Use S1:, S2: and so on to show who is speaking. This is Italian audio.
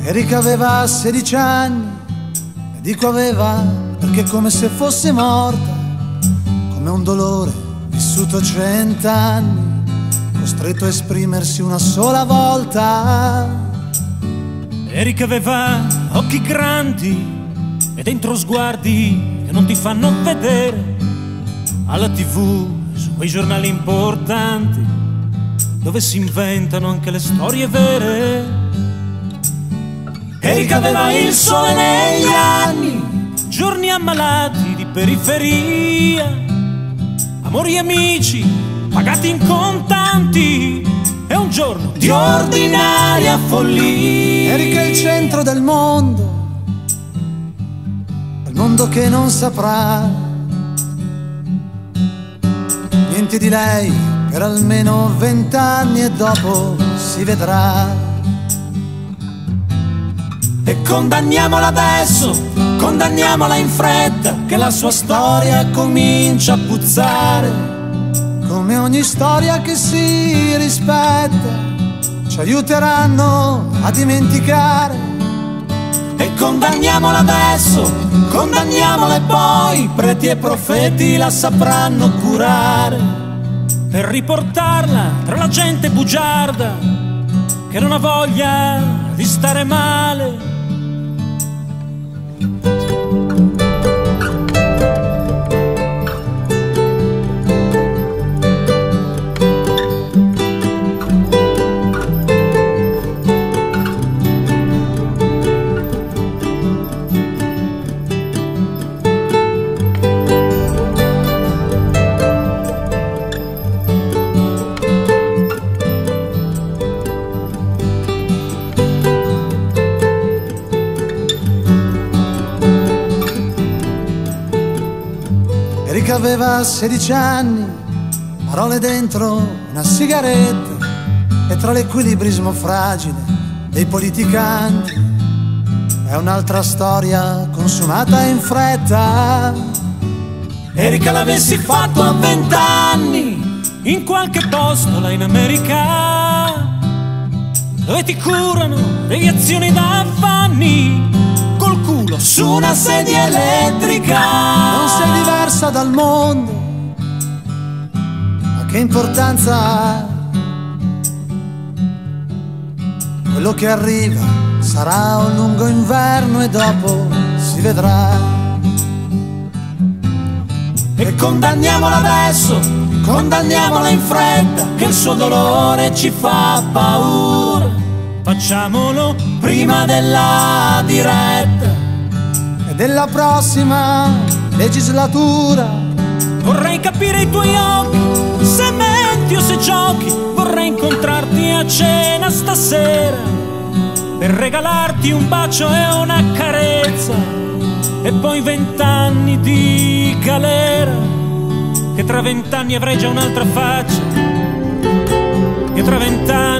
S1: Erika aveva 16 anni, e dico aveva perché è come se fosse morta, come un dolore vissuto 100 anni, costretto a esprimersi una sola volta.
S2: Erika aveva occhi grandi e dentro sguardi che non ti fanno vedere, alla TV, su quei giornali importanti, dove si inventano anche le storie vere. Erika aveva il sole negli anni, giorni ammalati di periferia, amori e amici pagati in contanti e un giorno di ordinaria follia.
S1: Erika è il centro del mondo che non saprà niente di lei per almeno 20 anni e dopo si vedrà.
S2: E condanniamola adesso, condanniamola in fretta, che la sua storia comincia a puzzare.
S1: Come ogni storia che si rispetta, ci aiuteranno a dimenticare.
S2: E condanniamola adesso, condanniamola e poi preti e profeti la sapranno curare, per riportarla tra la gente bugiarda che non ha voglia di stare male.
S1: Erika aveva 16 anni, parole dentro una sigaretta, e tra l'equilibrismo fragile dei politicanti è un'altra storia consumata in fretta.
S2: Erika l'avessi fatto a 20 anni, in qualche posto là in America, dove ti curano deviazioni da affanni, col culo su una sedia elettrica.
S1: Non sei diversa dal mondo, ma che importanza ha? Quello che arriva sarà un lungo inverno e dopo si vedrà.
S2: E condanniamola adesso, condanniamola in fretta, che il suo dolore ci fa paura. Facciamolo prima della diretta
S1: e della prossima legislatura.
S2: Vorrei capire i tuoi occhi, se menti o se giochi. Vorrei incontrarti a cena stasera, per regalarti un bacio e una carezza, e poi 20 anni di galera, che tra 20 anni avrai già un'altra faccia, che tra 20 anni